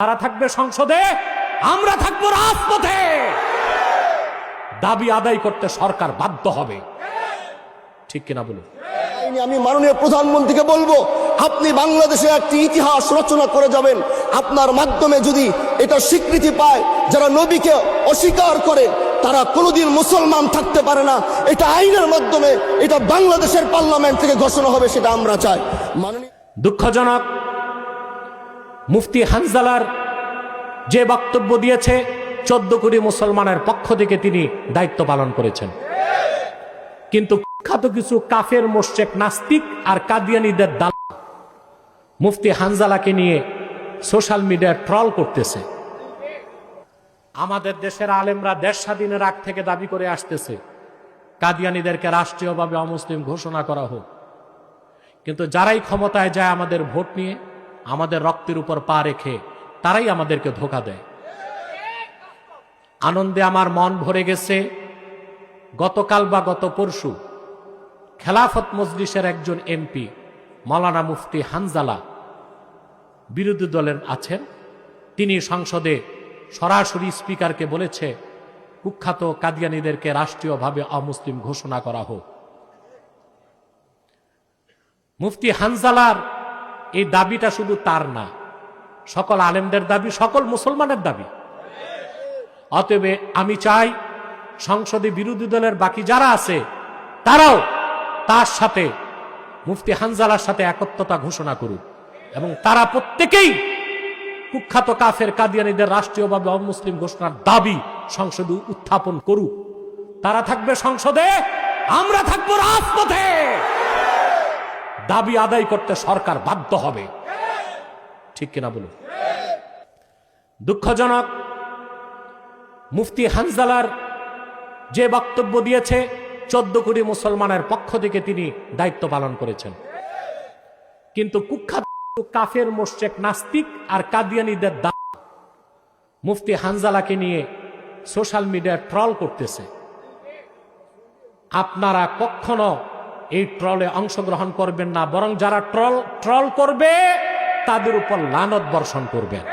তারা থাকবে সংসদে, আমরা থাকবো রাজপথে। দাবি আদায় করতে সরকার বাধ্য হবে, ঠিক কিনা বলুন? আমি মাননীয় প্রধানমন্ত্রীকে বলবো, আপনি বাংলাদেশে একটি ইতিহাস রচনা করে যাবেন। আপনার মাধ্যমে যদি এটা স্বীকৃতি পায়, যারা নবীকে অস্বীকার করে তারা কোনোদিন মুসলমান থাকতে পারে না, এটা আইনের মাধ্যমে এটা বাংলাদেশের পার্লামেন্ট থেকে ঘোষণা হবে, সেটা আমরা চাই। মাননীয় দুঃখজনক, মুফতি হানজালার যে বক্তব্য দিয়েছে 14 কোটি মুসলমানের পক্ষ থেকে তিনি দায়িত্ব পালন করেছেন, কিন্তু কুখ্যাত কিছু কাফের মোশরেক নাস্তিক আর কাদিয়ানীদের দল মুফতি হানজালাকে নিয়ে সোশ্যাল মিডিয়ায় ট্রল করতেছে। আমাদের দেশের আলেমরা দেশ স্বাধীনের আগ থেকে দাবি করে আসতেছে কাদিয়ানীদেরকে রাষ্ট্রীয়ভাবে অমুসলিম ঘোষণা করা হোক, কিন্তু যারাই ক্ষমতায় যায় আমাদের ভোট নিয়ে, আমাদের রক্তের উপর পা রেখে তারাই আমাদেরকে ধোঁকা দেয়। আনন্দে আমার মন ভরে গেছে। গতকাল বা গত পরশু খেলাফত মজলিসের একজন এমপি মাওলানা মুফতি হানজালা বিরোধী দলের আছেন, তিনি সংসদে সরাসরি স্পিকারকে বলেছে কুখ্যাত কাদিয়ানীদেরকে রাষ্ট্রীয়ভাবে অমুসলিম ঘোষণা করা হোক। মুফতি হানজালার এই দাবিটা শুধু তার না, সকল আলেমদের দাবি, সকল মুসলমানের দাবি। অতএব আমি চাই সংসদে বিরোধী দলের বাকি যারা আছে তারাও তার সাথে মুফতি হানজালার সাথে একত্রতা ঘোষণা করুক এবং তারা প্রত্যেকেই কুখ্যাত কাফের কাদিয়ানীদের রাষ্ট্রীয়ভাবে অমুসলিম ঘোষণার দাবি সংসদে উত্থাপন করুক। তারা থাকবে সংসদে, আমরা থাকবো রাজপথে। দাবি আদায় করতে সরকার বাধ্য হবে, ঠিক কিনা বলুন? দুঃখজনক, মুফতি হানজালার যে বক্তব্য দিয়েছে 14 কোটি মুসলমানের পক্ষ থেকে তিনি দায়িত্ব পালন করেছেন, কিন্তু কুখ্যাত কাফের মোশরেক নাস্তিক আর কাদিয়ানীদের দল মুফতি হানজালাকে নিয়ে সোশ্যাল মিডিয়ায় ট্রল করতেছে। আপনারা কখনো এই ট্রলে অংশগ্রহণ করবেন না, বরং যারা ট্রল করবে তাদের উপর লানত বর্ষণ করবেন।